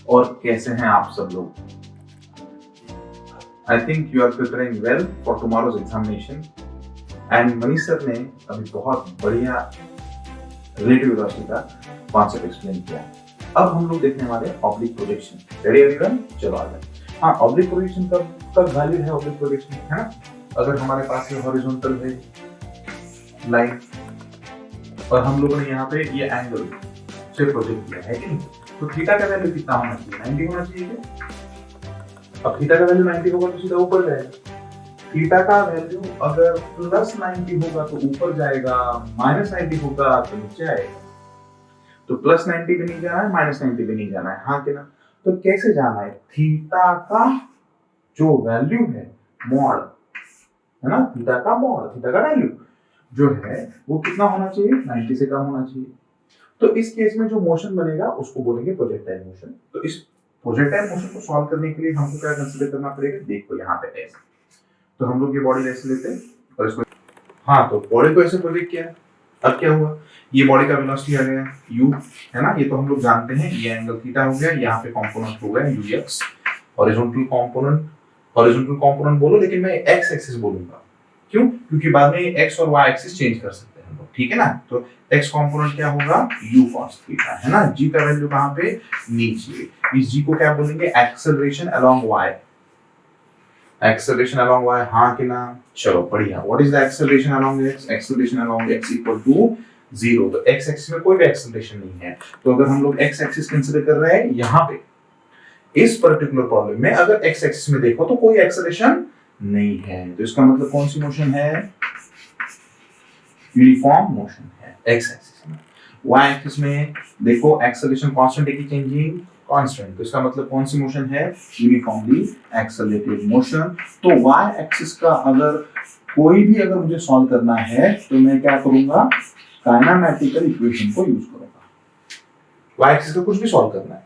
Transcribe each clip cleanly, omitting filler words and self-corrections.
और कैसे हैं आप सब लोग? I think you are preparing well for tomorrow's examination and Manish sir ने अभी बहुत बढ़िया रिलेटिव वेलोसिटी का कॉन्सेप्ट एक्सप्लेन किया। अब हम लोग देखने वाले ऑब्लिक प्रोजेक्शन। Ready everyone? चलो आ जाए। हाँ, ऑब्लिक प्रोजेक्शन का वैल्यू है ऑब्लिक प्रोजेक्शन, है ना? अगर हमारे पास ये हॉरिजॉन्टल है लाइन और हम लोगों ने यहाँ पे ये एंगल से प्रोजेक्ट किया है कि नहीं, तो थीटा का वैल्यू कितना होना चाहिए? 90 होना चाहिए क्या? अब थीटा का वैल्यू 90 होगा तो सीधा ऊपर जाएगा। थीटा का वैल्यू अगर प्लस 90 होगा तो ऊपर जाएगा, माइनस 90 होगा तो नीचे आएगा। तो प्लस 90 भी नहीं जाना है, माइनस 90 भी नहीं जाना है, हाँ कि ना? तो कैसे जाना है? थीटा का जो वैल्यू है मॉड, है ना, थीटा का मॉड, थीटा का वैल्यू जो है वो कितना होना चाहिए? 90 से कम होना चाहिए। तो इस केस में जो मोशन बनेगा उसको बोलेंगे प्रोजेक्टाइल मोशन। तो इस प्रोजेक्टाइल मोशन को सॉल्व करने के लिए हमको क्या कंसीडर करना पड़ेगा? देखो यहाँ पे ऐसे, तो हम लोग ये बॉडी ऐसे लेते हैं और इसको, हाँ, तो बॉडी को ऐसे प्रोजेक्ट किया। अब क्या हुआ? ये बॉडी का वेलोसिटी आ गया u, है ना? ये तो हम लोग जानते हैं। ये एंगल थीटा हो गया, यहाँ पे कंपोनेंट हो गया ux, हॉरिजॉन्टल कंपोनेंट बोलो, लेकिन मैं x एक्सिस बोलूंगा। क्यों? क्योंकि बाद में x और y एक्सिस चेंज कर सकते हैं हम लोग, ठीक है ना? तो x कंपोनेंट क्या होगा? u cos थीटा, है ना? g का वैल्यू कहाँ पे? नीचे। इस g को क्या बोलेंगे? Acceleration along y। Acceleration along y, हाँ कि ना? चलो बढ़िया। What is the acceleration along x? Acceleration along x equal to 0। तो x एक्सिस में कोई भी एक्सेलरेशन नहीं है, तो अगर हम लोग x एक्सिस कंसीडर कर रहे हैं यहाँ पे इस पर्टिकुलर प्रॉब्लम में, अगर x एक्सिस में देखो तो कोई एक्सेलरेशन नहीं है, तो इसका मतलब कौन सी मोशन है? यूनिफॉर्म मोशन है x एक्सिस में। y एक्सिस में देखो एक्सेलरेशन कांस्टेंट है कि चेंजिंग? कांस्टेंट। तो इसका मतलब कौन सी मोशन है? Uniformly accelerated motion. तो y एक्सिस का अगर कोई भी अगर मुझे सॉल्व करना है तो मैं क्या करूंगा? काइनेमैटिकल इक्वेशन को यूज करूंगा। y एक्सिस का कुछ भी सॉल्व करना है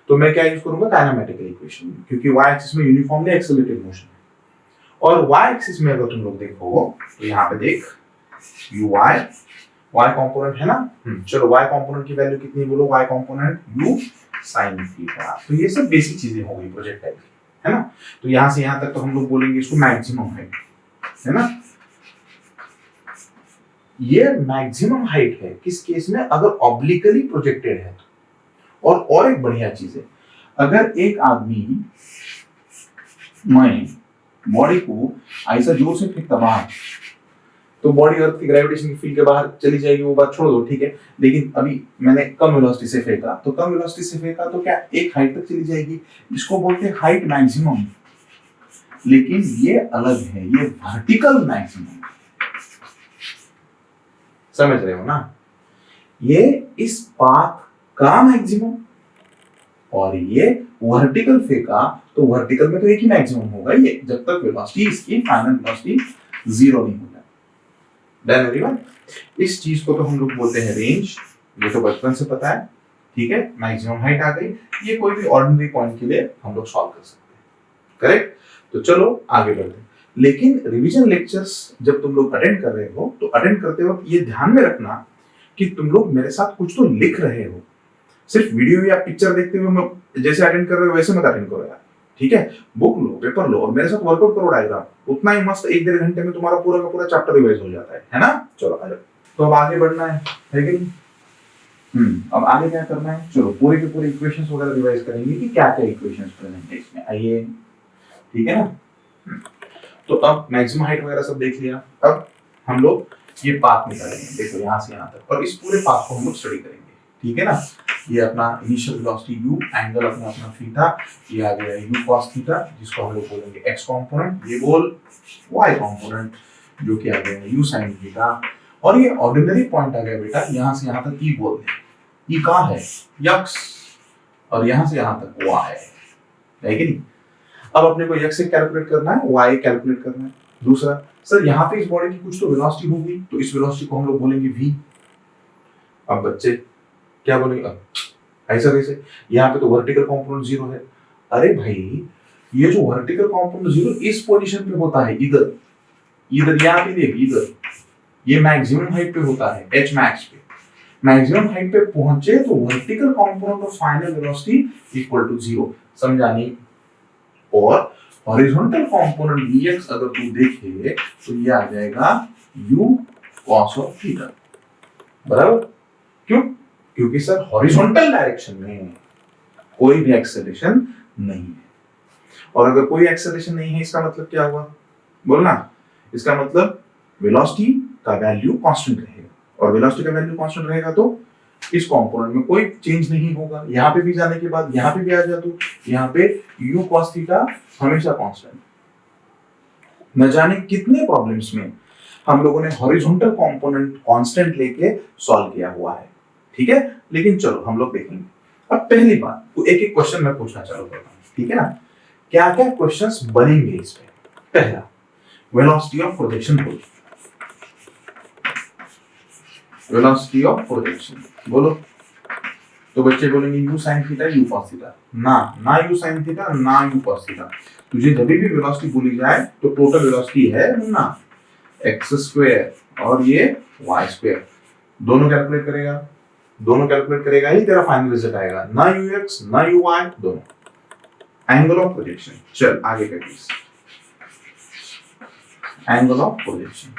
तो मैं क्या यूज करूंगा? काइनेमैटिकल इक्वेशन, क्योंकि y एक्सिस में यूनिफॉर्मली एक्सेलरेटेड मोशन है। और y एक्सिस में अगर तुम लोग देखो तो यहाँ पे देख y कंपोनेंट है ना? चलो y कंपोनेंट की वैल्यू कितनी बोलो? y component u sin theta. तो ये सब बेसिक चीजें हो गई प्रोजेक्टाइल की, है ना? तो यहाँ से यहाँ तक तो हम लोग बोलेंगे इसको मैक्सिमम हाइट, है ना? ये मैक्सिमम हाइट है किस केस में? अगर ऑब्लिकली प्रोजेक्टेड है तो। और एक बढ़िया चीज है, अगर एक आदमी मैं बॉडी को ऐसा जोर से फेंकता बाहर तो बॉडी अर्थ की ग्रेविटेशन फील्ड के बाहर चली जाएगी, वो बात छोड़ दो, ठीक है? लेकिन अभी मैंने कम वेलोसिटी से फेंका, तो कम वेलोसिटी से फेंका तो क्या एक हाइट तक चली जाएगी, इसको बोलते हैं हाइट मैक्सिमम। लेकिन ये अलग है, ये वर्टिकल मैक्सिमम। समझ रहे हो ना? ये इस पाथ का मैक्सिमम और ये वर्टिकल फेंका तो वर्टिकल में तो एक ही मैक्सिमम होगा, ये जब तक वेलोसिटी इसकी फाइनल वेलोसिटी 0 नहीं होगा। Done everyone? इस चीज को तो हम लोग बोलते हैं रेंज। ये तो बचपन से पता है, ठीक है? मैक्सिमम हाइट आ गई, ये कोई भी ऑर्डिनरी पॉइंट के लिए हम लोग सॉल्व कर सकते हैं, करेक्ट? तो चलो आगे बढ़ते हैं। लेकिन रिवीजन लेक्चर्स जब तुम लोग अटेंड कर रहे हो तो अटेंड करते वक्त ये ध्यान में रखना कि तुम लोग मेरे साथ कुछ तो लिख रहे हो। सिर्फ वीडियो या पिक्चर देखते हुए जैसे अटेंड कर रहे हो वैसे मत अटेंड करो यार, ठीक है? बुक लो, पेपर लो और मेरे साथ वर्कआउट करो डायग्राम। उतना ही मस्त 1-1.5 घंटे में तुम्हारा पूरा का पूरा चैप्टर रिवाइज हो जाता है ना? चलो आ जाओ। तो अब आगे बढ़ना है कि नहीं? अब आगे क्या करना है? चलो पूरे के पूरे इक्वेशंस वगैरह रिवाइज करेंगे कि क्या क्या इक्वेशंस प्रेजेंट है इसमें। आइए, ठीक है ना? तो अब मैक्सिमम हाइट वगैरह सब देख लिया। अब हम लोग ये पाथ निकालेंगे, देखो यहाँ से यहाँ तक, और इस पूरे पाथ को हम लोग स्टडी करेंगे, ठीक है ना? ये अपना इनिशियल वेलोसिटी u, एंगल अपना थीटा, ये आ गया u cos थीटा, जिसको हम लोग बोलेंगे x कंपोनेंट, ये बोल y कंपोनेंट जो कि आ गया u sin थीटा, और ये ऑर्डिनरी पॉइंट आ गया बेटा यहाँ से यहाँ तक e बोल दे। e कहाँ है? x, और यहाँ से यहाँ तक y है कि नहीं? अब अपने को x से कैलकुलेट करना है, y कैलकुलेट करना है। दूसरा, सर यहाँ पे इस बॉडी की कुछ तो वेलोसिटी होगी, तो इस वेलोसिटी को हम लोग बोलेंगे v। अब बच्चे क्या बोलेंगे? ऐसा कैसे? यहाँ पे तो वर्टिकल कंपोनेंट 0 है। अरे भाई, ये जो वर्टिकल कंपोनेंट 0 इस पोजीशन पे होता है, इधर यहाँ पे देख, इधर ये मैक्सिमम हाइट पे होता है, h max पे। मैक्सिमम हाइट पे पहुंचे तो vertical component of final velocity equal to 0। समझा नहीं? और हॉरिजॉन्टल कंपोनेंट vx अगर तू देखे तो ये आ जाएगा u cos ऑफ थीटा, बराबर? क्यों? क्योंकि सर हॉरिजॉन्टल डायरेक्शन में कोई भी एक्सेलरेशन नहीं है, और अगर कोई एक्सेलरेशन नहीं है इसका मतलब क्या हुआ? बोलना। इसका मतलब वेलोसिटी का वैल्यू कांस्टेंट रहेगा, और वेलोसिटी का वैल्यू कांस्टेंट रहेगा तो इस कंपोनेंट में कोई चेंज नहीं होगा। यहाँ पे भी जाने के बाद यहाँ पे भी आ जा तो यहाँ पे u cos थीटा हमेशा कांस्टेंट। न जाने कितने प्रॉब्लम्स में हम लोगों ने हॉरिजॉन्टल कंपोनेंट कांस्टेंट लेके सॉल्व किया हुआ है, ठीक है? लेकिन चलो हम लोग देखेंगे। अब पहली बात तो एक एक क्वेश्चन मैं पूछना चालू करता हूँ, ठीक है ना? क्या क्या क्वेश्चंस बनेंगे इस पे? पहला, वेलोसिटी ऑफ प्रोजेक्शन बोलो। वेलोसिटी ऑफ प्रोजेक्शन बोलो तो बच्चे बोलेंगे u sin theta u cos theta. ना u sin थीटा ना u cos थीटा। तुझे जब भी वेलोसिटी बोली जाए तो टोटल वेलोसिटी है ना x स्क्वायर और ये y स्क्वायर, दोनों कैलकुलेट करेगा ही तेरा फाइनल रिजल्ट आएगा, ना ux ना uy, दोनों। एंगल ऑफ प्रोजेक्शन, चल आगे का केस, एंगल ऑफ प्रोजेक्शन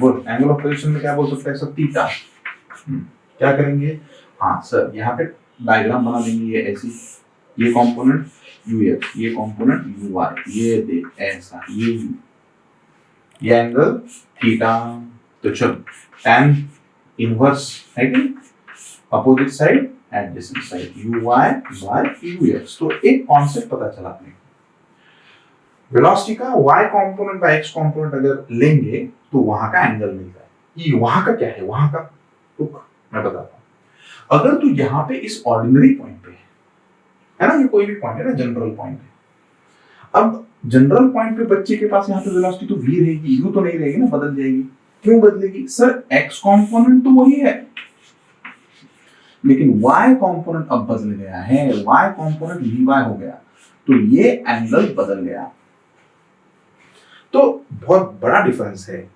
बोल। एंगल ऑफ प्रोजेक्शन में क्या बोल सकते हैं सर? थीटा। क्या करेंगे? हाँ सर यहाँ पे डायग्राम बना देंगे, ये ऐसी, ये कंपोनेंट ux, ये कंपोनेंट uy, ये देख ऐसा, ये u, ये एंगल थीटा। तो चलो tan इनवर्स है कि opposite side adjacent side uy by ux। तो एक कॉन्सेप्ट पता चला अपने को, वेलोसिटी का y component by x component अगर लेंगे तो वहां का एंगल मिलता है। ये वहां का क्या है? वहां का रुक मैं बताता हूं। अगर तू यहाँ पे इस ऑर्डिनरी पॉइंट पे है ना, ये कोई भी पॉइंट है ना, जनरल पॉइंट है। अब जनरल पॉइंट पे बच्चे के पास यहाँ पे वेलोसिटी तो v रहेगी, u तो नहीं रहेगी ना, बदल जाएगी। क्यों बदलेगी? सर x कंपोनेंट तो वही है, लेकिन y कंपोनेंट अब बदल गया है, y कंपोनेंट vy हो गया, तो ये एंगल बदल गया। तो बहुत बड़ा डिफरेंस है।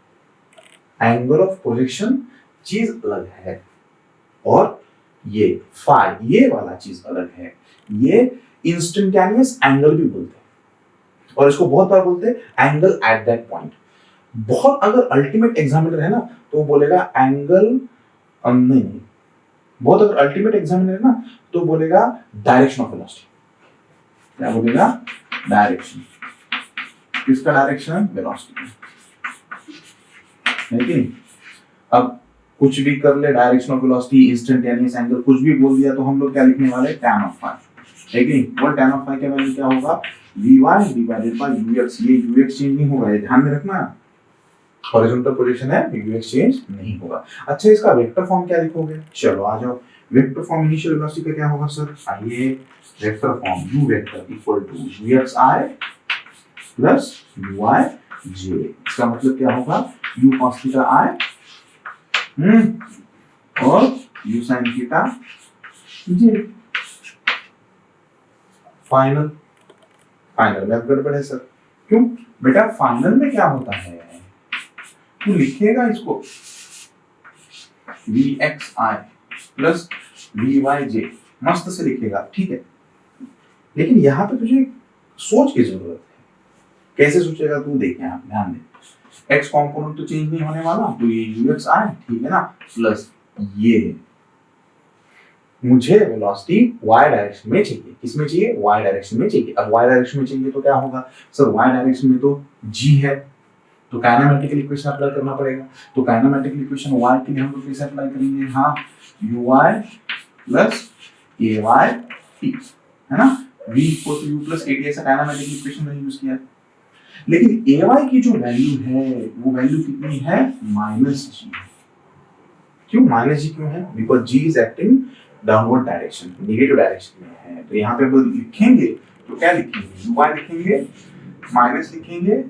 एंगल ऑफ प्रोजेक्शन चीज अलग है और ये फाई, ये वाला चीज अलग है। ये इंस्टेंटेनियस एंगल भी बोलते हैं, और इसको बहुत बार बोलते हैं एंगल एट दैट पॉइंट। बहुत अगर अल्टीमेट एग्जामिनर है ना तो बोलेगा एंगल, नहीं, बहुत अगर अल्टीमेट एग्जामिनर है ना तो बोलेगा डायरेक्शन ऑफ वेलोसिटी। क्या बोलेगा? डायरेक्शन। किसका डायरेक्शन? वेलोसिटी। लेकिन अब कुछ भी कर ले, direction of velocity, instantaneous angle, कुछ भी बोल दिया तो हम लोग क्या लिखने वाले? tan of phi. लेकिन वो tan ऑफ फाई का वैल्यू क्या होगा? vy divided by ux। ये ux चेंज नहीं होगा, ये ध्यान में रखना। हॉरिजॉन्टल पोजीशन है, ux चेंज नहीं होगा। अच्छा, इसका वेक्टर फॉर्म क्या लिखोगे? चलो आ जाओ। वेक्टर फॉर्म इनिशियल वेलोसिटी का क्या होगा सर? आइए, vector form u vector equal to vxi plus uyj। इसका मतलब क्या होगा? u cos थीटा i और u sin theta j। Final में गड़बड़ है सर। क्यों बेटा? फाइनल में क्या होता है, तू लिखेगा इसको vxi प्लस vyj, मस्त से लिखेगा, ठीक है। लेकिन यहाँ पे तुझे सोच की जरूरत है। कैसे सोचेगा तू? देख यहाँ ध्यान दे, x कंपोनेंट तो चेंज नहीं होने वाला, तो ये ux ठीक है ना, प्लस ये मुझे वेलोसिटी y डायरेक्शन में चाहिए। किसमें चाहिए? y डायरेक्शन में चाहिए। अब y डायरेक्शन में चाहिए तो क्या होगा सर? y डायरेक्शन में तो g है, तो काइनेमेटिकल इक्वेशन अप्लाई करना पड़ेगा। तो काइनेमेटिकल इक्वेशन y के लिए हम लोग कैसे अप्लाई करेंगे? हाँ, uy प्लस ay t है ना, v equal to u plus at, ऐसा काइनेमेटिकल इक्वेशन में यूज किया। लेकिन ay की जो वैल्यू है वो वैल्यू कितनी है? -g। क्यों -g क्यों है? Because g is acting downward direction, negative direction में है। तो यहाँ पे हम लिखेंगे तो क्या लिखेंगे? y लिखेंगे, माइनस लिखेंगे,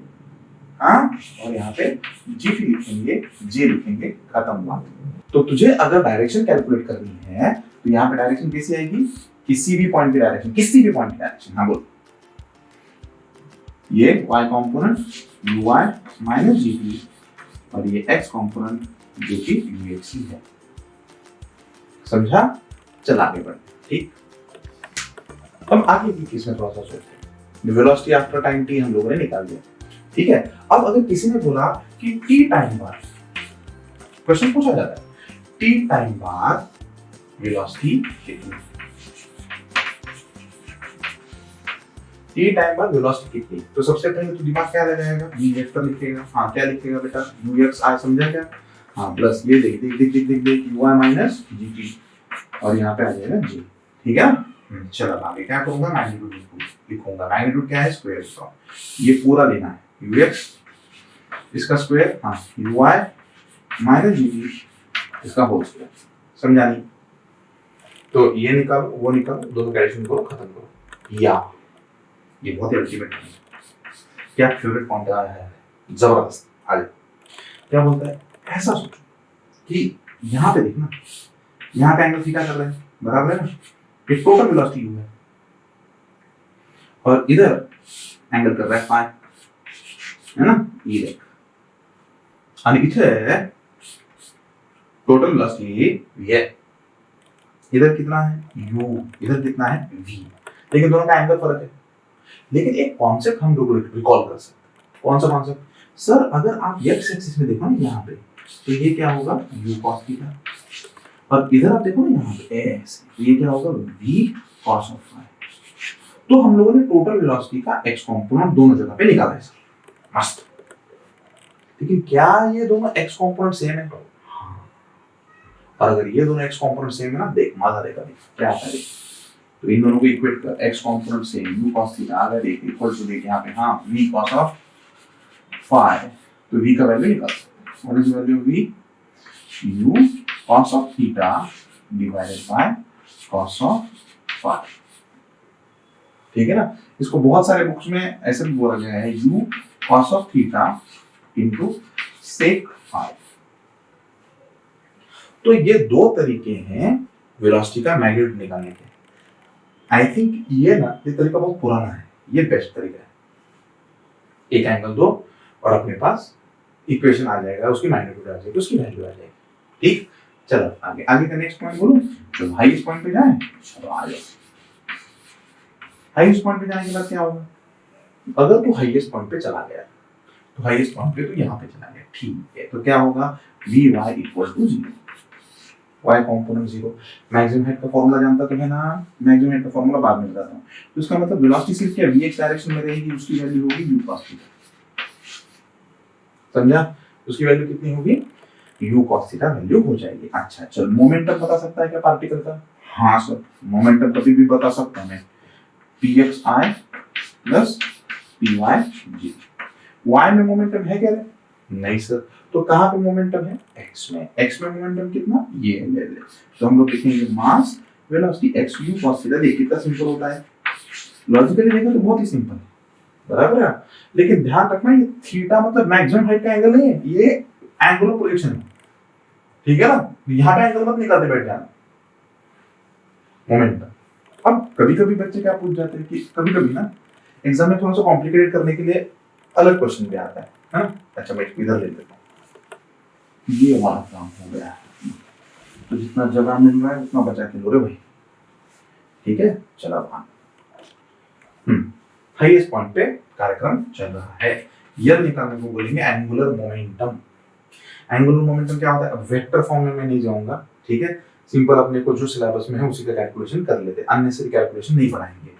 हाँ, और यहाँ पे g लिखेंगे, j लिखेंगे, खत्म बात। तो तुझे अगर डायरेक्शन कैलकुलेट करनी है तो यहाँ पे डायरेक्शन कैसी आएगी? किसी भी पॉइंट की डायरेक्शन, किसी भी पॉइंट की डायरेक्शन। हाँ बोल, ये y component uy minus g और ये x कंपोनेंट जो कि ux ही है। समझा? चल आगे बढ़ते, ठीक। अब आगे की केस में थोड़ा सा सोचते हैं। वेलोसिटी आफ्टर टाइम t हम लोगों ने निकाल दिया, ठीक है। अब अगर किसी ने बोला कि t टाइम बाद, क्वेश्चन पूछा जाता है t टाइम बाद वेलोसिटी कितनी, t टाइम बाद वेलोसिटी कितनी, तो सबसे पहले तो दिमाग क्या लगाएगा, v वेक्टर लिखेगा। हाँ क्या लिखेगा बेटा, ux आ समझा क्या, हाँ प्लस ये देख देख देख देख देख देख ui माइनस gt और यहाँ पे आ जाएगा g, ठीक है। चलो आगे क्या करूंगा, मैग्नीट्यूड लिखूंगा। मैग्नीट्यूड क्या है, स्क्वायर का, ये पूरा लेना है ux इसका स्क्वायर, हाँ ui माइनस gt इसका होल स्क्वायर, समझा नहीं। तो ये निकालो वो निकालो, दोनों का एडिशन करो, खत्म करो। या ये बहुत ही अल्टीमेट है, क्या फेवरेट पॉइंट आया है, जबरदस्त। आगे क्या बोलता है, ऐसा सोचो कि यहाँ पे देखना, यहाँ पे एंगल थीटा कर रहे हैं, बराबर है ना, ये टोटल वेलोसिटी u है और इधर एंगल कर रहा है फाई, है ना, ये देख। आणि इथे टोटल वेलोसिटी v है, इधर कितना है u, इधर कितना है v, लेकिन दोनों का एंगल फर्क है। लेकिन एक कॉन्सेप्ट हम लोग रिकॉल कर सकते हैं, कौन सा कॉन्सेप्ट सर, अगर आप x एक्सिस में देखो ना यहाँ पे, तो ये क्या होगा u cos थीटा, और इधर आप देखो ना यहाँ पे ऐसे, तो ये क्या होगा v cos ऑफ फाई। तो हम लोगों ने टोटल वेलोसिटी का x कंपोनेंट दोनों जगह पे निकाला है सर, मस्त। लेकिन क्या ये दोनों x कंपोनेंट सेम है, और अगर ये दोनों x कंपोनेंट सेम है ना, देख मजा देगा, क्या आता है। तो इन दोनों को इक्वेट कर, x component same u cos theta आ गया, देख इक्वल टू, देख यहाँ पे हाँ v cos ऑफ फाई, तो v का वैल्यू निकाल सकते हैं। What is value of v, u cos of theta divided by cos of phi, ठीक है ना। इसको बहुत सारे बुक्स में ऐसे भी बोला गया है, u cos of theta into sec phi. तो ये दो तरीके हैं वेलोसिटी का मैग्नीट्यूड निकालने के। आई थिंक ये ना, ये तरीका बहुत पुराना है, ये बेस्ट तरीका है। एक एंगल दो और अपने पास इक्वेशन आ जाएगा, उसकी मैग्नीट्यूड आ जाएगी, उसकी वैल्यू आ जाएगी, ठीक। चलो आगे, आगे का नेक्स्ट पॉइंट बोलूं, चलो हाईएस्ट पॉइंट पे जाएं। चलो आ जाओ, हाईएस्ट पॉइंट पे जाने के बाद क्या होगा, अगर तू हाईएस्ट पॉइंट पे चला गया, तो हाईएस्ट पॉइंट पे तो यहाँ पे चला गया, ठीक है। तो क्या होगा, vy equal to 0, y component 0। Maximum height का फॉर्मूला जानता तो है ना, मैक्सिमम हाइट का फॉर्मूला बाद में बताता हूँ। तो इसका मतलब वेलोसिटी सिर्फ क्या vx डायरेक्शन में रहेगी, उसकी वैल्यू होगी u cos थीटा, समझा। उसकी वैल्यू कितनी होगी, u cos थीटा वैल्यू हो जाएगी। अच्छा चल, मोमेंटम बता सकता है क्या पार्टिकल का, हाँ सर मोमेंटम कभी भी बता सकता हूँ मैं, pxi प्लस pyg। y में मोमेंटम है क्या, नहीं सर, तो कहाँ पे मोमेंटम है, x में। x में मोमेंटम कितना, ये ले ले, तो हम लोग लिखेंगे mass velocity x u cos theta. देखिए कितना सिंपल होता है, लॉजिकली देखो तो बहुत ही सिंपल है, बराबर है। लेकिन ध्यान रखना ये थीटा मतलब मैक्सिमम हाइट का एंगल नहीं है, ये एंगुलर प्रोजेक्शन है, ठीक है ना। यहाँ पे एंगल मत निकालते बैठ जाना, मोमेंटम। अब कभी कभी बच्चे क्या पूछ जाते हैं कि कभी कभी ना एग्जाम में थोड़ा सा कॉम्प्लिकेटेड करने के लिए अलग क्वेश्चन भी आता है ना। अच्छा मैं इधर ले लेता हूँ, ये वाला काम हो गया, तो जितना जगह मिल रहा है उतना बचा के लो रे भाई, ठीक है। चलो अब हाईएस्ट पॉइंट पे कार्यक्रम चल रहा है, यह निकालने को बोलेंगे एंगुलर मोमेंटम। एंगुलर मोमेंटम क्या होता है, अब वेक्टर फॉर्म में मैं नहीं जाऊंगा, ठीक है। सिंपल अपने को जो सिलेबस में है उसी का कैलकुलेशन कर लेते हैं, अननेसेसरी कैलकुलेशन नहीं बढ़ाएंगे।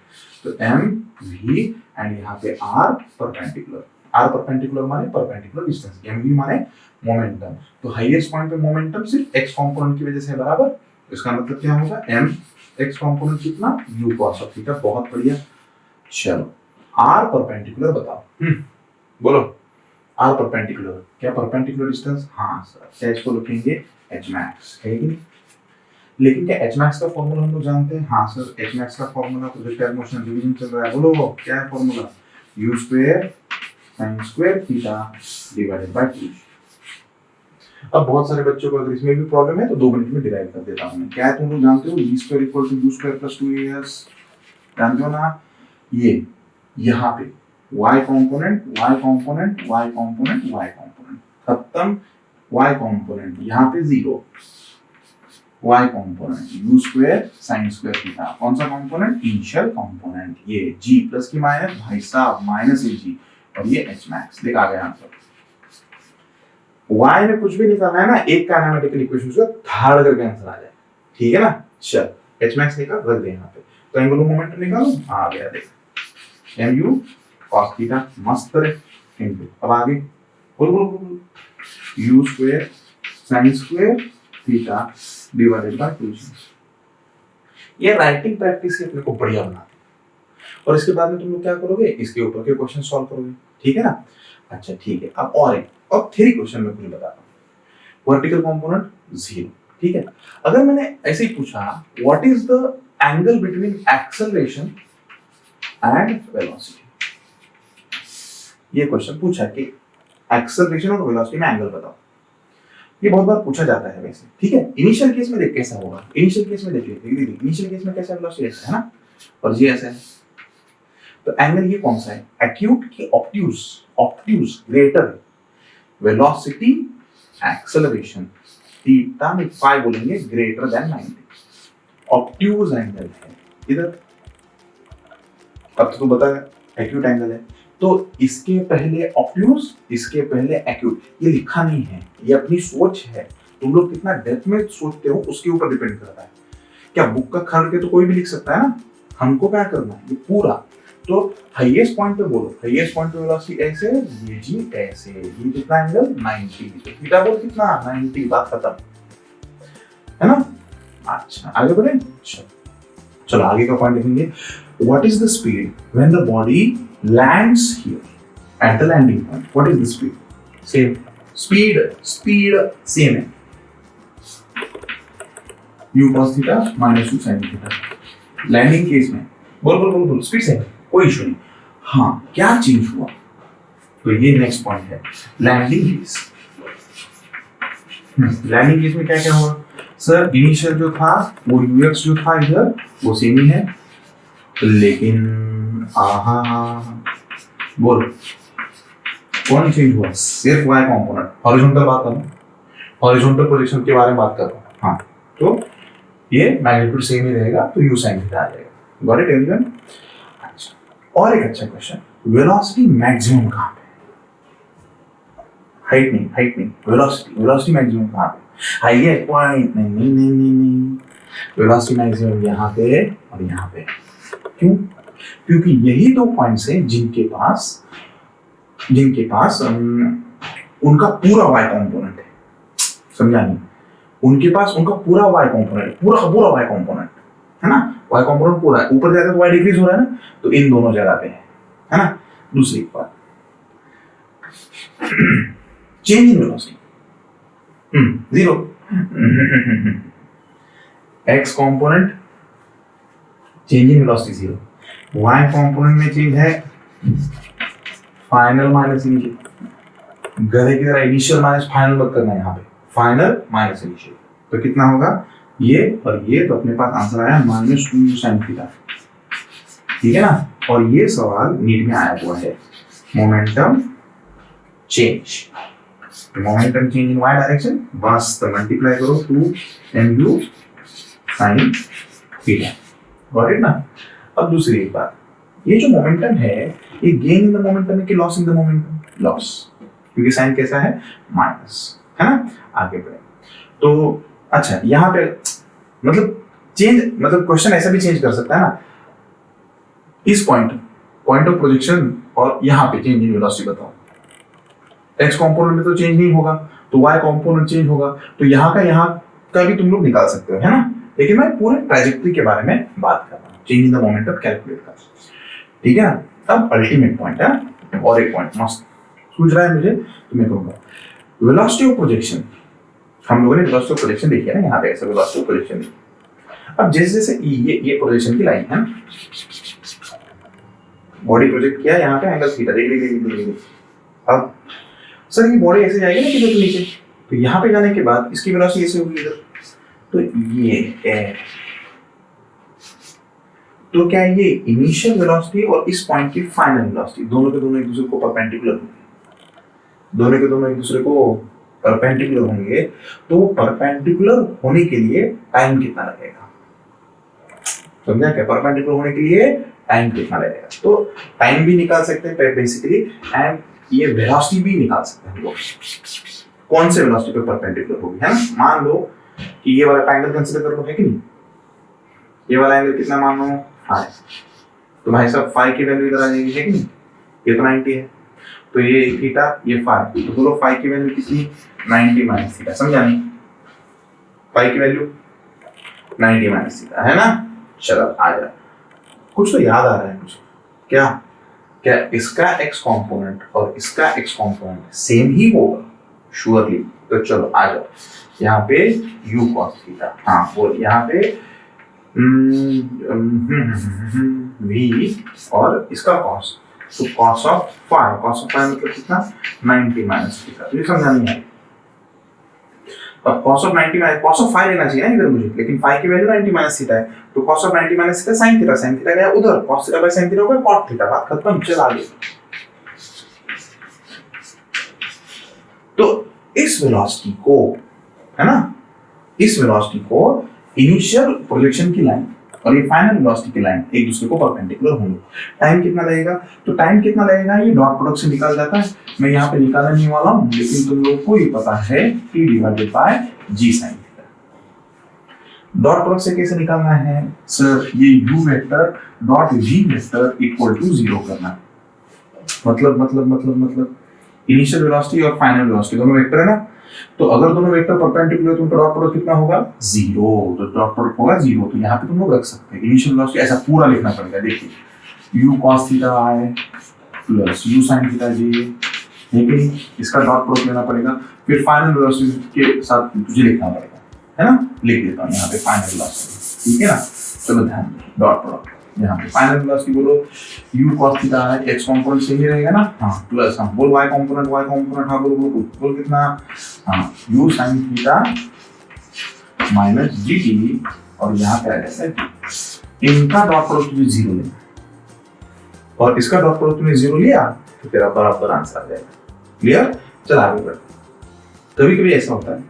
तो एम वी एंड यहाँ पे आर परपेंडिकुलर, आर परपेंडिकुलर माने परपेंडिकुलर डिस्टेंस, एम वी माने मोमेंटम। तो हाईएस्ट पॉइंट पे मोमेंटम सिर्फ एक्स कंपोनेंट की वजह से है, बराबर। इसका मतलब क्या होगा, एम एक्स कंपोनेंट कितना, यू कॉस ऑफ थीटा, बहुत बढ़िया। चलो आर परपेंडिकुलर बताओ, बोलो आर परपेंडिकुलर, क्या परपेंडिकुलर डिस्टेंस, हाँ सर, क्या इसको लिखेंगे एच मैक्स, है कि नहीं। लेकिन क्या एच मैक्स का फॉर्मूला हम लोग जानते हैं, हाँ सर एच मैक्स का फॉर्मूला प्रोजेक्टाइल मोशन डिवीजन चल रहा है, बोलो क्या है formula, you square sine square theta divided bye 2। अब बहुत सारे बच्चों को अगर इसमें भी प्रॉब्लम है तो 2 मिनट में डिराइव कर देता हूं मैं। क्या है तुम लोग जानते हो, v square equal to u square plus 2as, जानते हो ना। ये यहाँ पे y component y component y component y component खत्म, y कंपोनेंट यहाँ पे 0, y component u square sin square theta, कौन सा कंपोनेंट, इनिशियल कंपोनेंट, ये g प्लस की माइनस भाई साहब माइनस g और ये h max, देख आ गया आंसर। y में कुछ भी निकालना है ना, एक काइनेमेटिकल इक्वेशन को धाड़ करके आंसर आ जाए, ठीक है ना। चल h max निकाल, रख दे यहाँ पे, तो एंगुलर मोमेंटम निकालो, आ गया देख, mu cos थीटा मस्त है इनटू, अब आगे बोल बोल बोल, u square sin square theta divided bye 2g। ये राइटिंग प्रैक्टिस से अपने को बढ़िया बना दे, और इसके बाद में तुम लोग क्या करोगे, इसके ऊपर के क्वेश्चन सॉल्व करोगे, ठीक है ना। अच्छा ठीक है, अब और एक अब थ्योरी क्वेश्चन में कुछ बताता हूँ। वर्टिकल कंपोनेंट 0, ठीक है। अगर मैंने ऐसे ही पूछा what is the angle between acceleration and velocity, ये क्वेश्चन पूछा कि एक्सेलरेशन और वेलोसिटी में एंगल बताओ, ये बहुत बार पूछा जाता है वैसे, ठीक है। इनिशियल केस में देख कैसा होगा, इनिशियल केस में देखिए, इनिशियल केस में कैसा वेलोसिटी ऐसा है ना, और ये ऐसा है, तो एंगल ये कौन सा है, एक्यूट की obtuse, obtuse greater velocity acceleration, theta में फाई बोलेंगे ग्रेटर देन 90, ऑब्ट्यूज एंगल है इधर। अब तो बता एक्यूट एंगल है, तो इसके पहले ऑब्ट्यूज, इसके पहले एक्यूट, ये लिखा नहीं है, ये अपनी सोच है, तुम लोग कितना डेप्थ में सोचते हो उसके ऊपर डिपेंड करता है। क्या बुक का खड़ के तो कोई भी लिख सकता है ना, हमको क्या करना है, ये पूरा, तो हाईएस्ट पॉइंट पे बोलो, हाईएस्ट पॉइंट पे वेलोसिटी ऐसे, ये जी ऐसे, ये कितना एंगल 90, तो थीटा बोल कितना 90, बात खत्म है ना। अच्छा आगे बढ़े, चलो आगे का पॉइंट देखेंगे। What is the speed when the body lands here at the landing point, what is the speed, same speed same है, u cos theta minus u sin theta, landing case में बोल स्पीड सेम, कोई issue नहीं। हाँ क्या change हुआ, तो ये नेक्स्ट पॉइंट है, लैंडिंग केस। लैंडिंग केस में क्या क्या हुआ सर, इनिशियल जो था वो ux जो था इधर वो सेम ही है, लेकिन आहा बोल कौन चेंज हुआ, सिर्फ y कंपोनेंट, हॉरिजॉन्टल बात कर रहा हूं, हॉरिजॉन्टल प्रोजेक्शन के बारे में बात कर रहा हूं। हाँ तो ये मैग्नीट्यूड सेम ही रहेगा, तो u sin थीटा आ जाएगा, गॉट इट एवरीवन। अच्छा और एक अच्छा क्वेश्चन, वेलोसिटी मैक्सिमम कहां पे, हाइट नहीं वेलोसिटी मैक्सिमम कहां पे, हाईएस्ट पॉइंट नहीं, वेलोसिटी मैक्सिमम यहाँ पे और यहाँ पे, क्यों, क्योंकि यही दो पॉइंट्स हैं जिनके पास उनका पूरा y कंपोनेंट है, समझा नहीं, उनके पास उनका पूरा y कंपोनेंट, पूरा y कंपोनेंट है ना, y कंपोनेंट पूरा है, ऊपर जाकर तो y डिक्रीज हो रहा है ना, तो इन दोनों जगह पे है ना। दूसरी बात, change in velocity 0, x component change in velocity 0, y component में चेंज है फाइनल माइनस इनिशियल, गधे की तरह इनिशियल माइनस फाइनल मत करना है यहाँ पे, फाइनल माइनस इनिशियल, तो कितना होगा ये और ये, तो अपने पास आंसर आया -2u sin थीटा, ठीक है ना। और ये सवाल नीट में आया हुआ है, momentum change in y direction, बस तो मल्टीप्लाई करो 2mu sin theta, got it ना। अब दूसरी एक बात, ये जो मोमेंटम है ये गेन इन द मोमेंटम है कि loss in the momentum, loss, क्योंकि साइन कैसा है माइनस, है ना। आगे बढ़े तो अच्छा यहाँ पे मतलब क्वेश्चन ऐसा भी चेंज कर सकता है ना, इस पॉइंट ऑफ प्रोजेक्शन और यहाँ पे चेंज इन वेलोसिटी बताओ, x कंपोनेंट में तो चेंज नहीं होगा, तो y कंपोनेंट चेंज होगा, तो यहाँ का भी तुम लोग निकाल सकते हो, है ना। लेकिन मैं पूरे ट्रैजेक्टरी के बारे में बात कर रहा हूँ, change in the momentum calculate कर, ठीक है ना। अब अल्टीमेट पॉइंट है, और एक पॉइंट मस्त सूझ रहा है मुझे, तो मैं कहूंगा वेलोसिटी ऑफ प्रोजेक्शन, हम लोगों ने वेलोसिटी ऑफ प्रोजेक्शन देखी है ना, यहाँ पे ऐसा वेलोसिटी ऑफ प्रोजेक्शन। अब जैसे ये प्रोजेक्शन की लाइन है, बॉडी प्रोजेक्ट किया, यहाँ पे एंगल थीटा, देख। अब सर ये बॉडी ऐसे जाएगी ना किधर तो नीचे, तो यहाँ पे जाने के बाद इसकी वेलोसिटी ऐसे होगी इधर, तो ये है, तो क्या ये इनिशियल वेलोसिटी और इस पॉइंट की फाइनल वेलोसिटी दोनों के दोनों एक दूसरे को परपेंडिकुलर होंगे, दोनों के दोनों एक दूसरे को परपेंडिकुलर होंगे तो परपेंडिकुलर होने के लिए टाइम कितना लगेगा, समझा क्या? परपेंडिकुलर होने के लिए टाइम कितना लगेगा, तो टाइम भी निकाल सकते हैं बेसिकली, एंड ये वेलोसिटी भी निकाल सकते हैं हम लोग, कौन से वेलोसिटी पे परपेंडिकुलर होगी, है ना? मान लो कि ये वाला ट्रायंगल कंसीडर कर लो, है कि नहीं? ये वाला एंगल कितना मान लो 5, तो भाई साहब 5 की वैल्यू इधर आ जाएगी, है कि नहीं? ये तो 90 है, तो ये थीटा, ये 5, तो बोलो 5 की वैल्यू कितनी? 90 माइनस थीटा, समझा नहीं? 5 की वैल्यू 90 माइनस थीटा, है ना? चलो आ जा, कुछ तो याद आ रहा है मुझे, क्या क्या इसका x कंपोनेंट और इसका x कंपोनेंट सेम ही होगा श्योरली, तो चलो आ जाओ यहाँ पे u cos थीटा, हाँ बोल यहाँ पे v और इसका cos, तो cos ऑफ 5 मतलब कितना? 90 माइनस थीटा, तो ये समझा नहीं आया। अब cos of 90 minus cos of 5 लेना चाहिए ना इधर मुझे, लेकिन 5 की वैल्यू 90 माइनस थीटा है, तो cos of 90 minus theta sin theta गया उधर, cos theta by sin theta हो गया cot थीटा, बात खत्म, चल आगे। तो इस वेलोसिटी को, है ना, इस वेलोसिटी को इनिशियल प्रोजेक्शन की लाइन और ये फाइनल वेलोसिटी की लाइन एक दूसरे को परपेंडिकुलर होंगे, टाइम कितना लगेगा? तो टाइम कितना लगेगा ये डॉट प्रोडक्ट से निकाल जाता है, मैं यहाँ पे निकालने नहीं वाला हूँ, लेकिन तुम लोग को ये पता है t divided by g sin theta. Dot product से कैसे निकालना है सर? ये u vector dot v vector equal to 0 करना है, मतलब इनिशियल वेलोसिटी और फाइनल वेलोसिटी दोनों वेक्टर है ना, तो अगर दोनों वेक्टर परपेंडिकुलर तो उनका डॉट प्रोडक्ट कितना होगा? 0, तो डॉट प्रोडक्ट होगा 0, तो यहाँ पे तुम लोग रख सकते हैं इनिशियल वेलोसिटी, ऐसा पूरा लिखना पड़ेगा, देखिए u cos theta i plus u sin theta j, लेकिन इसका डॉट प्रोडक्ट लेना पड़ेगा, फिर फाइनल वेलोसिटी के साथ तुझे लिखना पड़ेगा, है ना? लिख देता हूँ यहाँ पे फाइनल वेलोसिटी, ठीक है ना? चलो ध्यान दो, डॉट प्रोडक्ट यहाँ पे फाइनल वेलोसिटी बोलो u cos थीटा है, x कंपोनेंट सही रहेगा ना, हाँ प्लस, हाँ बोल y कंपोनेंट, हाँ बोल कितना, हाँ u sin theta minus gt, और यहाँ पे आ जाता है इनका डॉट प्रोडक्ट तुझे 0 लेना, और इसका डॉट प्रोडक्ट तूने 0 लिया तो तेरा बराबर आंसर आ जाएगा, क्लियर? चल आगे बढ़। कभी कभी ऐसा होता है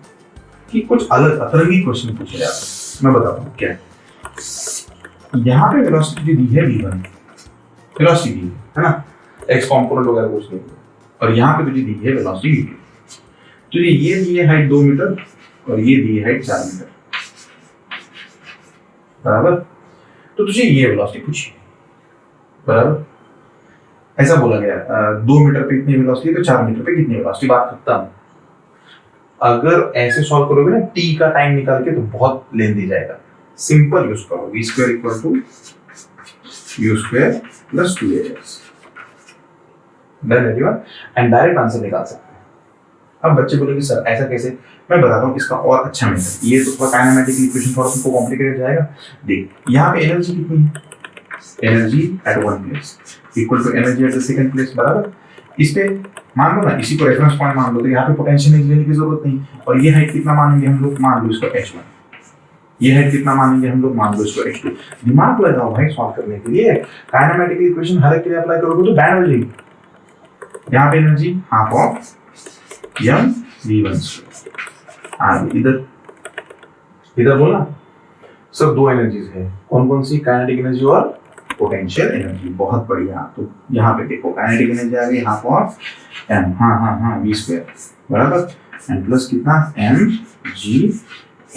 कि कुछ अलग अतरंगी क्वेश्चन पूछे जाते हैं, मैं बताता हूँ क्या। यहाँ पे वेलोसिटी दी है v1, वेलोसिटी दी है ना, x कंपोनेंट वगैरह कुछ नहीं, और यहाँ पे तुझे दी है वेलोसिटी v2, तुझे ये दी है हाइट 2 मीटर और ये दी है हाइट 4 मीटर, बराबर? तो तुझे ये वेलोसिटी पूछी, बराबर? ऐसा बोला गया 2 मीटर पे कितनी वेलोसिटी तो 4 मीटर पे कितनी वेलोसिटी, बात खत्म। अगर ऐसे सॉल्व करोगे ना t का टाइम निकाल के तो बहुत लेंथी जाएगा, सिंपल यूज करो v square equal to u square plus 2as, done everyone, and direct answer निकाल सकते हैं। अब बच्चे बोलेंगे सर ऐसा कैसे, मैं बताता हूँ इसका और अच्छा मेथड, ये तो थोड़ा काइनेमेटिक इक्वेशन थोड़ा तुमको कॉम्प्लिकेटेड जाएगा। देख यहाँ पे एनर्जी कितनी है, energy at one place equal to energy at the second place, बराबर? इस पे मान लो ना, इसी को रेफरेंस पॉइंट मान लो, तो यहाँ पे पोटेंशियल लेने की जरूरत नहीं, और ये हाइट कितना मानेंगे हम लोग, मान लो इसको h1, ये हाइट कितना मानेंगे हम लोग, मान लो इसको h2। दिमाग लगाओ भाई सॉल्व करने के लिए, काइनेमेटिक इक्वेशन हर एक के लिए अप्लाई करोगे तो बैंड हो जाएगी। यहाँ पे energy half of m v1, इधर बोलना सब दो एनर्जीज है, कौन कौन सी, काइनेटिक एनर्जी और पोटेंशियल एनर्जी, बहुत बढ़िया। तो यहाँ पे देखो काइनेटिक एनर्जी आ गई हाफ ऑफ m, हाँ v स्क्वायर, बराबर, एंड प्लस कितना m g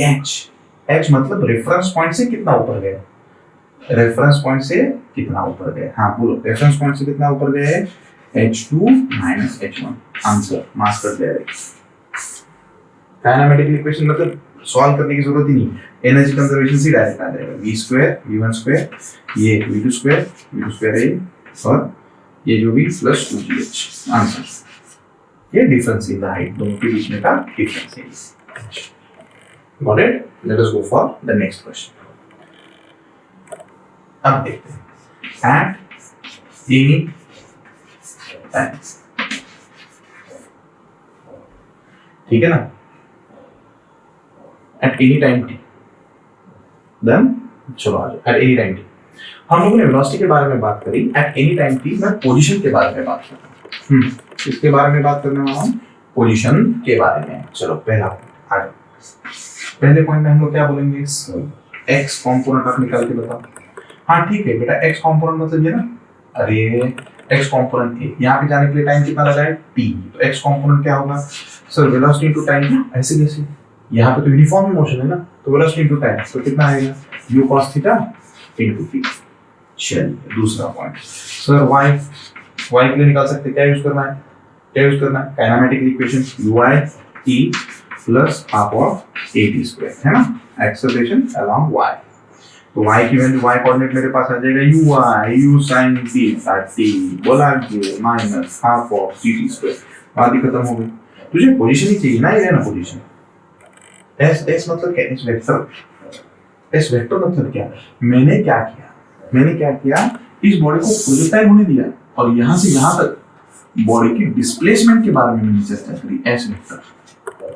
h, h मतलब रेफरेंस पॉइंट से कितना ऊपर गए, रेफरेंस पॉइंट से कितना ऊपर गए, हाँ बोलो रेफरेंस पॉइंट से कितना ऊपर गए, h2 माइनस h1, आंसर मास कर दिया। काइनेमेटिक इक्वेशन मतलब सॉल्व करने की जरूरत ही नहीं, एनर्जी कंजर्वेशन से डायरेक्ट आ जाएगा, v स्क्वायर v1 स्क्वायर, ये v2 स्क्वायर है, और ये जो भी प्लस 2gh, आंसर। ये डिफरेंस इन द हाइट, दोनों के बीच में का डिफरेंस है। Got it? Let us go for the next question. अब देखते हैं एट एनी टाइम, ठीक है ना, at any time t, then चलो आ जाओ एट एनी टाइम t। हम लोगों ने वेलोसिटी के बारे में बात करी, एट एनी टाइम t मैं पोजीशन के बारे में बात कर रहा हूँ, इसके बारे में बात करने वाला हूँ पोजीशन के बारे में। चलो पहला पॉइंट आ जाओ। पहले पॉइंट में हम लोग क्या बोलेंगे, एक्स कॉम्पोनेंट आप निकाल के बताओ। हाँ ठीक है बेटा, एक्स कॉम्पोनेंट मतलब ये ना, अरे एक्स कॉम्पोनेंट ए, यहाँ पे जाने के लिए टाइम कितना लगा है टी, तो एक्स कॉम्पोनेंट क्या होगा सर, वेलोसिटी इनटू टाइम, ऐसे कैसे, यहाँ पे तो यूनिफॉर्म मोशन है ना, तो वेलोसिटी इनटू टाइम तो कितना आएगा u cos theta into t। चलिए दूसरा पॉइंट, सर y के लिए निकाल सकते हैं, क्या यूज करना है, क्या यूज करना है, kinematic equation uy t plus half of at square, है ना, एक्सेलरेशन अलोंग y। तो y की वैल्यू, y कोऑर्डिनेट मेरे पास आ जाएगा u sin t बोला कि minus half of ct square, बात ही खत्म हो गई। तुझे पोजीशन ही चाहिए ना, ये रहना पोजीशन। s मतलब क्या, s वेक्टर मतलब क्या, मैंने क्या किया, इस बॉडी को प्रोजेक्टाइल होने दिया और यहां से यहां तक बॉडी की डिस्प्लेसमेंट के बारे में मैंने चर्चा करी, s वेक्टर,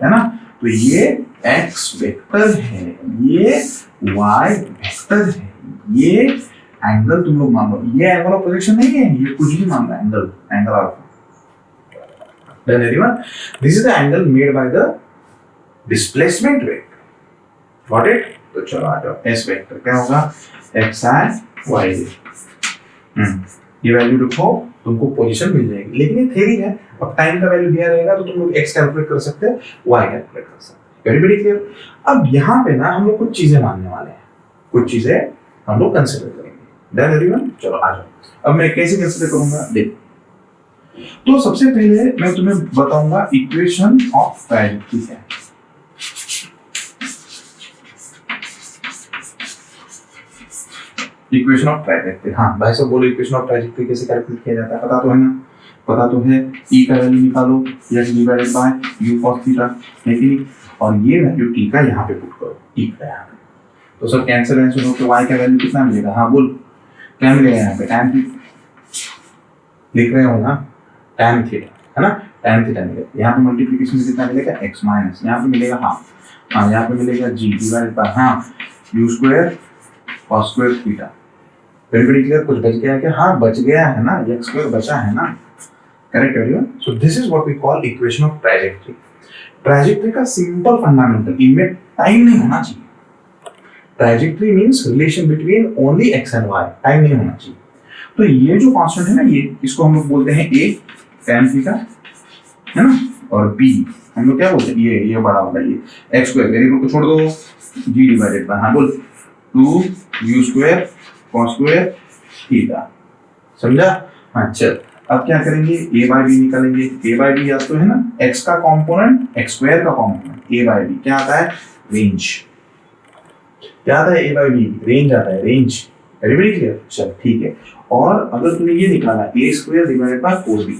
है ना। तो ये x वेक्टर है, ये y वेक्टर है, ये एंगल तुम लोग मान लो, ये एंगल ऑफ प्रोजेक्शन नहीं है, ये कुछ भी मान लो, angle alpha. Then everyone, this is the angle made by the displacement vector. Got it? तो चलो आ जाओ, s वेक्टर क्या होगा, x and y। ये वैल्यू रखो, तुमको पोजीशन मिल जाएगी, लेकिन ये थ्योरी है, अब टाइम का वैल्यू दिया रहेगा तो तुम लोग x कैलकुलेट कर सकते हैं, y कैलकुलेट कर सकते हैं। Very very clear. अब यहाँ पे ना हम लोग कुछ चीजें मानने वाले हैं, कुछ चीजें हम लोग कंसिडर करेंगे। Then everyone, चलो आ जाओ। अब मैं कैसे कंसिडर करूंगा, देखो, तो सबसे पहले मैं तुम्हें बताऊंगा इक्वेशन ऑफ ट्राइजेक्टरी क्या है। इक्वेशन ऑफ ट्राइजेक्टरी, हाँ भाई साहब बोलो, इक्वेशन ऑफ ट्राइजेक्टरी कैसे कैलकुलेट किया जाता है, पता तो है ना, पता तो है, e का वैल्यू निकालो, x divided by u cos theta, है कि नहीं, और ये वैल्यू t का यहाँ पे पुट करो, t का यहाँ पे, तो सर कैंसिल हो तो y का वैल्यू कितना मिलेगा, हाँ बोल, क्या मिलेगा यहाँ पे, tan थीटा लिख रहे हो ना, tan थीटा, है ना, tan थीटा मिलेगा, यहाँ पे मल्टीप्लिकेशन में कितना मिलेगा, x माइनस, यहाँ पे मिलेगा हाफ, हाँ यहाँ पे मिलेगा g डिवाइडेड बाय, हाँ u square cos square theta. Very very clear, कुछ बच गया क्या, हाँ बच गया है ना, x स्क्वायर बचा है ना, correct everyone. So this is what we call equation of trajectory. Trajectory का सिंपल फंडामेंटल, इनमें टाइम नहीं होना चाहिए, trajectory means relation between only x and y, time नहीं होना चाहिए। तो ये जो कांस्टेंट है ना, ये इसको हम लोग बोलते हैं a tan थीटा, है ना, और b हम लोग क्या बोलते हैं, ये बड़ा वाला, ये x स्क्वायर, वेरिएबल को छोड़ दो, g डिवाइडेड बाय, हाँ बोल 2 u square cos square theta, समझा, हाँ चल। अब क्या करेंगे, a बाय b निकालेंगे, a बाय b याद तो है ना, x का कंपोनेंट x स्क्वायर का कंपोनेंट, a बाय b क्या आता है, रेंज, क्या आता है, a बाय b रेंज आता है, रेंज, वेरी क्लियर, चल ठीक है। और अगर तुमने ये निकाला a square divided by 4b,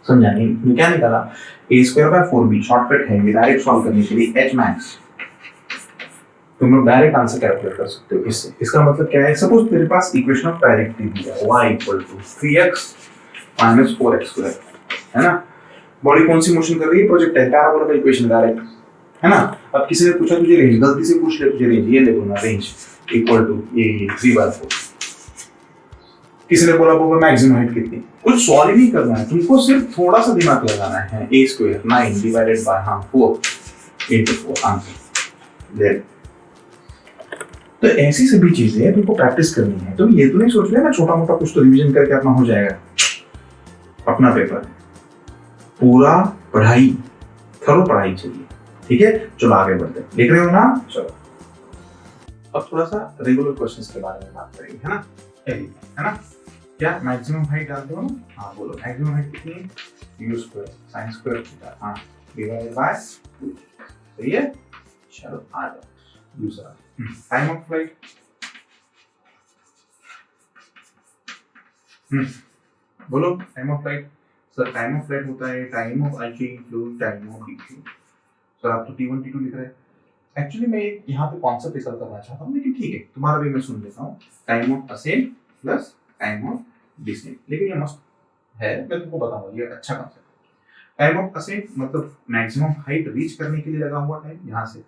समझा नहीं, तुमने क्या निकाला, a square by 4b, shortcut है ये, डायरेक्ट सॉल्व करने के लिए h मैक्स, तुम लोग डायरेक्ट आंसर कैलकुलेट कर सकते हो इससे। इसका मतलब क्या है, सपोज तेरे पास इक्वेशन ऑफ ट्राइजेक्टरी दी है, y equal to 3x minus 4x square, है ना, बॉडी कौन सी मोशन कर रही है, प्रोजेक्टाइल, पैराबोला का इक्वेशन डायरेक्ट, है ना। अब किसी ने पूछा तुझे रेंज, गलती से पूछ ले तुझे रेंज, ये ले बोलना रेंज इक्वल टू ये 3/4, किसी ने बोला वो मैक्सिमम हाइट कितनी, कुछ सॉल्व ही नहीं करना है तुमको, सिर्फ थोड़ा सा दिमाग लगाना है, a square 9 divided by 4 into 4 answer then. तो ऐसी सभी चीजें तुमको प्रैक्टिस करनी है, तो ये तो नहीं सोच लेना छोटा मोटा कुछ तो रिवीजन करके अपना हो जाएगा, अपना पेपर पूरा पढ़ाई, थरो पढ़ाई चाहिए, ठीक है। चलो आगे बढ़ते हैं, लिख रहे हो ना, चलो अब थोड़ा सा रेगुलर क्वेश्चंस के बारे में बात करेंगे, है ना, है ना, क्या मैक्सिमम हाइट जानते हो ना, हाँ बोलो मैक्सिमम हाइट कितनी है, u square sin square theta, हाँ डिवाइडेड बाय 2, सही है। चलो आ जाओ दूसरा, टाइम ऑफ फ्लाइट, बोलो time of flight, sir time of flight होता है time of icing fluid, time of heating, sir आप तो T1 T2 लिख रहे हैं, एक्चुअली मैं यहाँ पे कॉन्सेप्ट रिकॉल करना चाहता हूँ, लेकिन ठीक है तुम्हारा भी मैं सुन लेता हूँ, time of ascent plus time of descent, लेकिन ये मस्त है, मैं तुमको बताऊंगा, ये अच्छा कॉन्सेप्ट है। टाइम ऑफ असेंट मतलब मैक्सिमम हाइट रीच करने के लिए लगा हुआ टाइम, यहाँ से,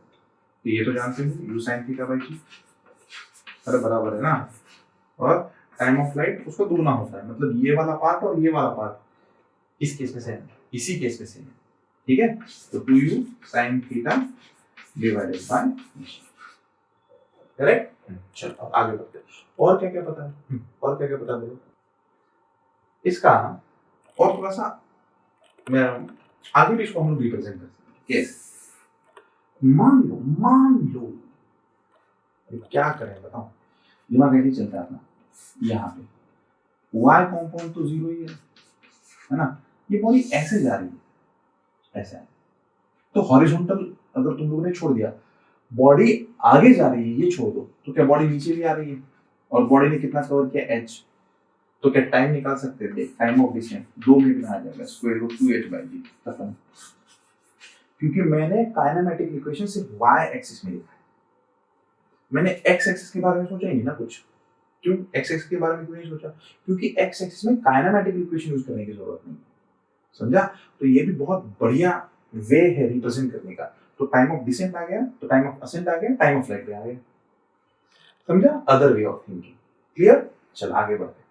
तो ये तो जानते हो u sin theta by g, अरे बराबर है ना, और टाइम ऑफ फ्लाइट उसको दूना होता है, मतलब ये वाला पार्ट और ये वाला पार्ट इस केस में सेम, इसी केस में सेम है, ठीक है। तो 2u sin theta divided bye correct. चलो अब आगे बढ़ते हैं। और क्या क्या पता है, और क्या क्या पता है इसका, और थोड़ा सा मैं आगे भी इसको हम लोग रिप्रेजेंट कर सकते हैं। यस, मान लो क्या करें बताओ, दिमाग ऐसे चलता है अपना। यहाँ पे y कंपाउंड तो 0 ही है ना, ये बॉडी ऐसे जा रही है, ऐसा है, तो हॉरिजॉन्टल अगर तुम लोगों ने छोड़ दिया, बॉडी आगे जा रही है, ये छोड़ दो, तो क्या बॉडी नीचे भी आ रही है, और बॉडी ने कितना कवर किया h, तो क्या टाइम निकाल सकते हैं, टाइम ऑफ डिस्टेंस 2 मिनट में आ जाएगा, स्क्वायर रूट 2h/g खत्म। क्योंकि मैंने काइनेमेटिक इक्वेशन सिर्फ y एक्सिस में लिखा है, मैंने x एक्सिस के बारे में सोचा ही नहीं ना कुछ। क्यों x एक्सिस के बारे में क्यों नहीं सोचा, क्योंकि x एक्सिस में काइनेमेटिक इक्वेशन यूज करने की जरूरत नहीं, समझा। तो ये भी बहुत बढ़िया वे है रिप्रेजेंट करने का। तो टाइम ऑफ डिसेंट आ गया, तो टाइम ऑफ असेंट आ गया, टाइम ऑफ फ्लाइट भी आ गया, समझा, other way of thinking. Clear, चल आगे बढ़ते।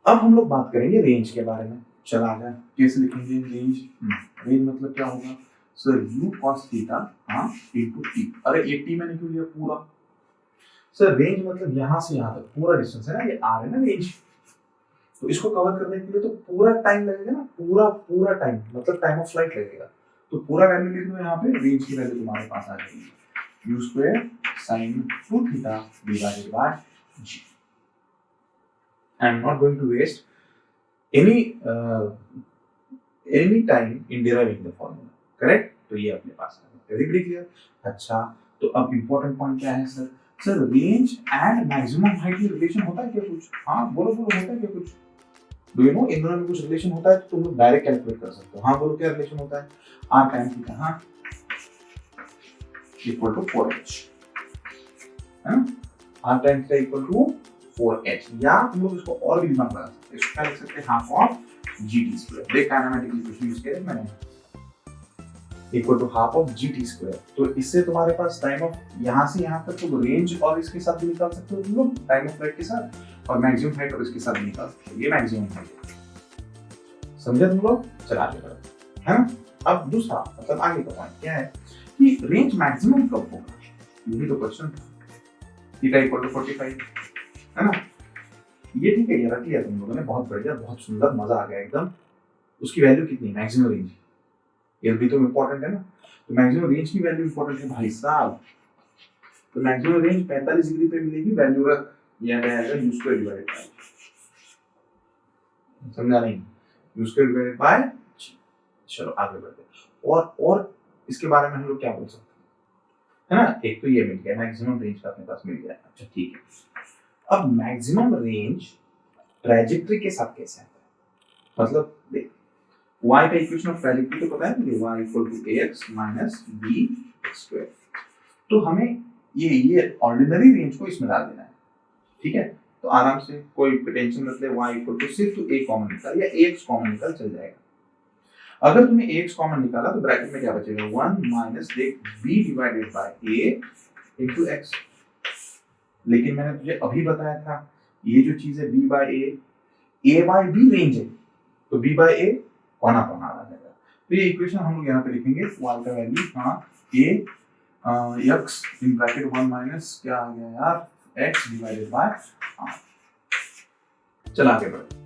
अब हम लोग बात करेंगे रेंज के बारे में। चल आ जाए, कैसे लिखेंगे रेंज। रेंज मतलब क्या होगा सर, u cos थीटा हाँ इनटू t। अरे ये t मैंने क्यों लिया पूरा सर, रेंज मतलब यहां से यहां तक पूरा डिस्टेंस है ना, ये r है ना रेंज, तो इसको कवर करने के लिए तो पूरा टाइम लगेगा ना, पूरा टाइम मतलब टाइम ऑफ फ्लाइट लगेगा। तो पूरा वैल्यू लिख दो यहाँ पे, रेंज की वैल्यू तुम्हारे पास आ जाएगी u square sin 2 theta divided by g। I am not going to waste any time in deriving the formula, correct। तो ये अपने पास है, वेरी क्लियर। अच्छा, तो अब इंपॉर्टेंट पॉइंट क्या है sir, sir range and maximum height में रिलेशन होता है क्या कुछ, हाँ बोलो होता है क्या कुछ, डू यू नो इन दोनों में कुछ रिलेशन होता है, तो तुम लोग डायरेक्ट कैलकुलेट कर सकते हो। हाँ बोलो क्या रिलेशन होता है, r tan थीटा हाँ इक्वल टू 4h, है ना, r tan theta equal to 4h, या तुम लोग इसको और भी दिमाग लगा सकते हैं, इसको क्या लिख सकते हैं, हाफ ऑफ gt स्क्वायर, देख काइनेमेटिक इक्वेशन यूज किया मैंने, equal to half of gt square. तो इससे तुम्हारे पास टाइम ऑफ यहां से यहां तक तो रेंज और इसके साथ भी निकाल सकते हो तुम लोग, टाइम ऑफ फ्लाइट के साथ, और मैक्सिमम हाइट और इसके साथ भी निकाल सकते हो, ये मैक्सिमम हाइट, समझे तुम लोग। चला आगे बढ़ो, है ना। अब दूसरा मतलब आगे का पॉइंट क्या है कि रेंज मैक्सिमम कब होगा, यही तो क्वेश्चन था। थीटा इक्वल टू 45 है ना, ये ठीक है, ये रख लिया तुम लोगों ने, बहुत बढ़िया, बहुत सुंदर, मजा आ गया एकदम। उसकी वैल्यू कितनी, मैक्सिमम रेंज, ये भी तो इंपॉर्टेंट है ना, तो मैक्सिमम रेंज की वैल्यू इंपॉर्टेंट है भाई साहब। तो मैक्सिमम रेंज 45 डिग्री पे मिलेगी, वैल्यू रख, यह आएगा u स्क्वायर डिवाइडेड बाय, समझा नहीं, u स्क्वायर डिवाइडेड बाय। चलो आगे बढ़ते हैं, और इसके बारे में हम लोग क्या बोल सकते हैं, है ना। एक तो ये मिल गया, मैक्सिमम रेंज का अपने पास मिल गया, अच्छा ठीक है। अब मैक्सिमम रेंज ट्रैजेक्टरी के साथ कैसे आता है, मतलब देख y का इक्वेशन ऑफ ट्रैजेक्टरी तो पता है मुझे, y equal to ax minus b square. तो हमें ये ऑर्डिनरी रेंज को इसमें डाल देना है, ठीक है। तो आराम से कोई टेंशन मत ले, y इक्वल टू सिर्फ तो a कॉमन निकाल या ax कॉमन निकाल चल जाएगा। अगर तुमने ax कॉमन निकाला तो ब्रैकेट में क्या बचेगा, 1 माइनस देख b divided by a into x। लेकिन मैंने तुझे अभी बताया था, ये जो चीज है b by a by b range है, तो b बाय a पौना आ जाएगा। तो ये इक्वेशन हम लोग यहाँ पे लिखेंगे, y का वैल्यू हाँ a x in bracket 1 minus क्या आ गया यार, x डिवाइडेड बाय r। चल आगे बढ़ो।